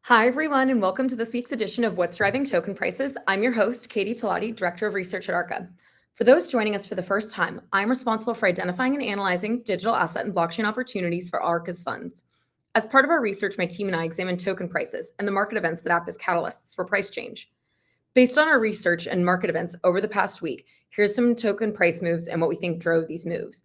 Hi, everyone, and welcome to this week's edition of What's Driving Token Prices. I'm your host, Katie Talati, Director of Research at Arca. For those joining us for the first time, I'm responsible for identifying and analyzing digital asset and blockchain opportunities for Arca's funds. As part of our research, my team and I examine token prices and the market events that act as catalysts for price change. Based on our research and market events over the past week, here's some token price moves and what we think drove these moves.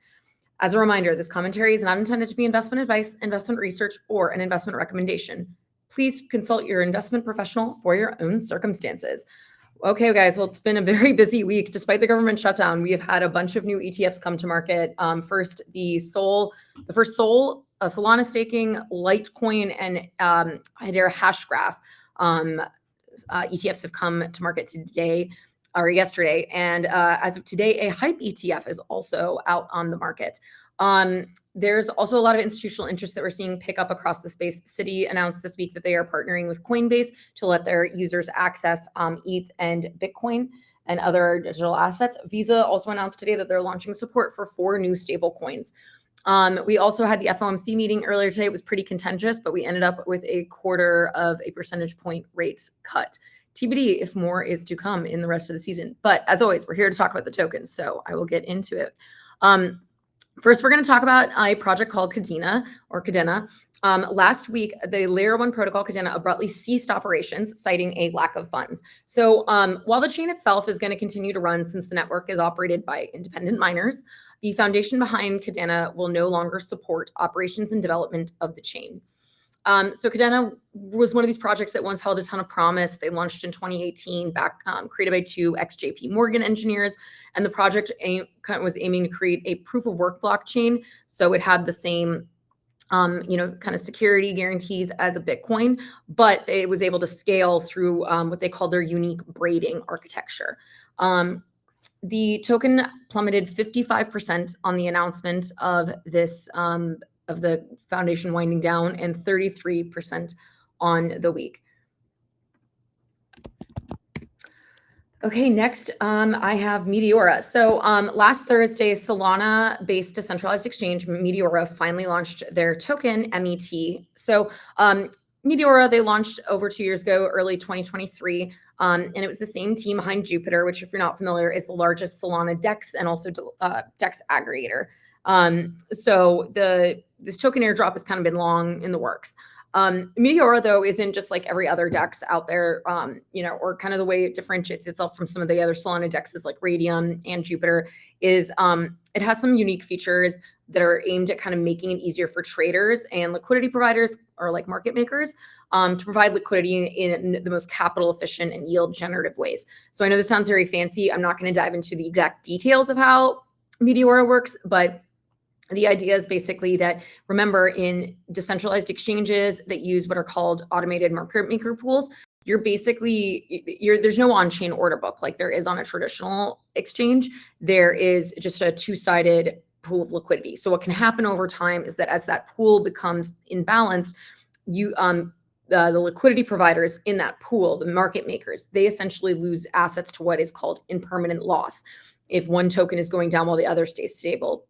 As a reminder, this commentary is not intended to be investment advice, investment research, or an investment recommendation. Please consult your investment professional for your own circumstances. Okay, guys, well, it's been a very busy week. Despite the government shutdown, we have had a bunch of new ETFs come to market. First, the first Sol, Solana staking, Litecoin, and Hedera Hashgraph ETFs have come to market today or yesterday. And as of today, a Hype ETF is also out on the market. There's also a lot of institutional interest that we're seeing pick up across the space. Citi announced this week that they are partnering with Coinbase to let their users access ETH and Bitcoin and other digital assets. Visa also announced today that they're launching support for 4 new stable coins. We also had the FOMC meeting earlier today. It was pretty contentious, but we ended up with a 0.25 percentage point rates cut. TBD if more is to come in the rest of the season. But as always, we're here to talk about the tokens, so I will get into it. First, we're going to talk about a project called Kadena or Kadena. Last week, the Layer 1 protocol Kadena abruptly ceased operations, citing a lack of funds. So while the chain itself is going to continue to run since the network is operated by independent miners, the foundation behind Kadena will no longer support operations and development of the chain. So Kadena was one of these projects that once held a ton of promise. They launched in 2018, created by 2 ex-JP Morgan engineers, and the project was aiming to create a proof of work blockchain. So it had the same, kind of security guarantees as a Bitcoin, but it was able to scale through what they called their unique braiding architecture. The token plummeted 55% on the announcement of this. Of the foundation winding down, and 33% on the week. Okay, next I have Meteora. So last Thursday, Solana-based decentralized exchange Meteora finally launched their token, MET. So Meteora, they launched over 2 years ago, early 2023, and it was the same team behind Jupiter, which, if you're not familiar, is the largest Solana DEX and also DEX aggregator. So this token airdrop has kind of been long in the works. Meteora, though, isn't just like every other DEX out there, or kind of the way it differentiates itself from some of the other Solana DEXs like Radium and Jupiter is it has some unique features that are aimed at kind of making it easier for traders and liquidity providers or like market makers to provide liquidity in the most capital efficient and yield generative ways. So I know this sounds very fancy. I'm not going to dive into the exact details of how Meteora works, but the idea is basically that, remember, in decentralized exchanges that use what are called automated market maker pools, there's no on-chain order book like there is on a traditional exchange. There is just a two-sided pool of liquidity. So what can happen over time is that as that pool becomes imbalanced, the liquidity providers in that pool, the market makers, they essentially lose assets to what is called impermanent loss. If one token is going down while the other stays stable,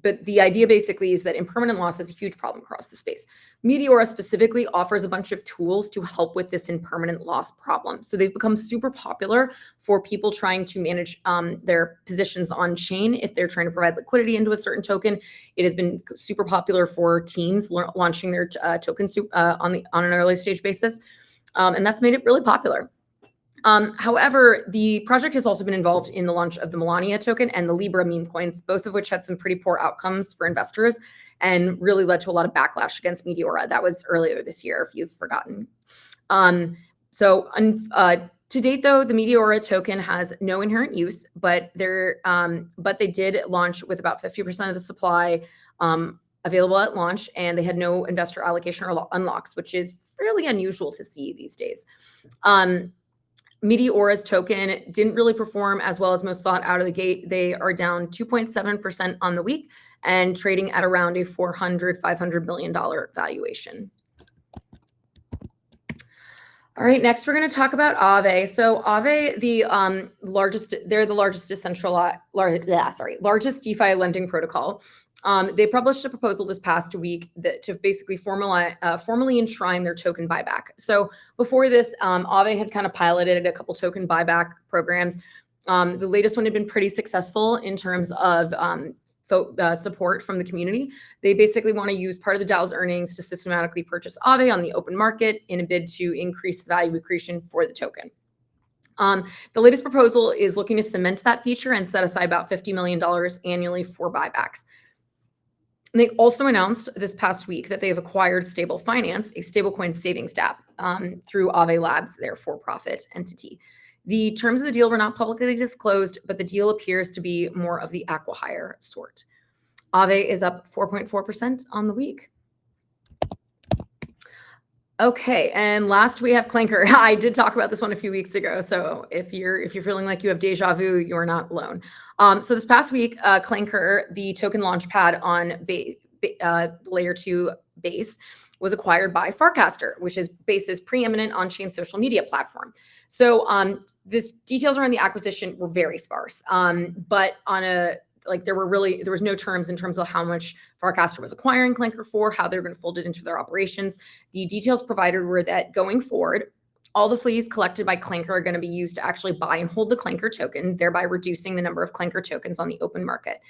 but the idea basically is that impermanent loss is a huge problem across the space. Meteora specifically offers a bunch of tools to help with this impermanent loss problem. So they've become super popular for people trying to manage their positions on chain. If they're trying to provide liquidity into a certain token, it has been super popular for teams launching their tokens on an early stage basis. And that's made it really popular. However, the project has also been involved in the launch of the Melania token and the Libra meme coins, both of which had some pretty poor outcomes for investors and really led to a lot of backlash against Meteora. That was earlier this year, if you've forgotten. To date, though, the Meteora token has no inherent use, but they did launch with about 50% of the supply available at launch, and they had no investor allocation or unlocks, which is fairly unusual to see these days. Meteora's token didn't really perform as well as most thought out of the gate. They are down 2.7% on the week and trading at around a $500 million valuation. All right, next we're going to talk about Aave. So Aave, they're the largest DeFi lending protocol. They published a proposal this past week to basically formally enshrine their token buyback. So before this, Aave had kind of piloted a couple token buyback programs. The latest one had been pretty successful in terms of support from the community. They basically want to use part of the DAO's earnings to systematically purchase Aave on the open market in a bid to increase value accretion for the token. The latest proposal is looking to cement that feature and set aside about $50 million annually for buybacks. And they also announced this past week that they have acquired Stable Finance, a stablecoin savings app, through Aave Labs, their for-profit entity. The terms of the deal were not publicly disclosed, but the deal appears to be more of the acqui-hire sort. Aave is up 4.4% on the week. Okay, and last we have Clanker. I did talk about this one a few weeks ago, so if you're feeling like you have deja vu, you're not alone. So this past week, Clanker, the token launchpad on layer 2 Base, was acquired by Farcaster, which is Base's preeminent on-chain social media platform. So this details around the acquisition were very sparse, but there was no terms in terms of how much Farcaster was acquiring Clanker for, how they were going to fold it into their operations. The details provided were that going forward, all the fees collected by Clanker are going to be used to actually buy and hold the Clanker token, thereby reducing the number of Clanker tokens on the open market.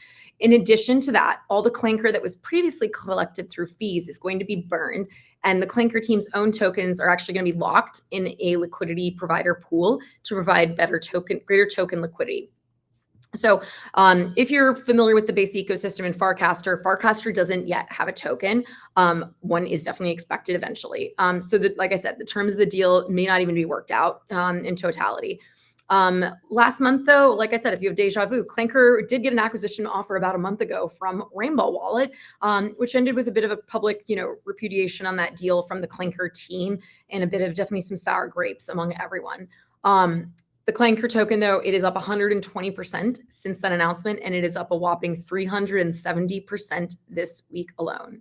In addition to that, all the Clanker that was previously collected through fees is going to be burned, and the Clanker team's own tokens are actually going to be locked in a liquidity provider pool to provide greater token liquidity. So if you're familiar with the Base ecosystem in Farcaster doesn't yet have a token. One is definitely expected eventually. Like I said, the terms of the deal may not even be worked out in totality. Last month, though, like I said, if you have deja vu, Clanker did get an acquisition offer about a month ago from Rainbow Wallet, which ended with a bit of a public, repudiation on that deal from the Clanker team and a bit of definitely some sour grapes among everyone. The Clanker token, though, it is up 120% since that announcement, and it is up a whopping 370% this week alone.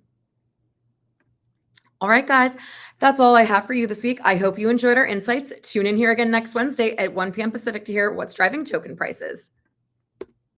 All right, guys, that's all I have for you this week. I hope you enjoyed our insights. Tune in here again next Wednesday at 1 p.m. Pacific to hear what's driving token prices.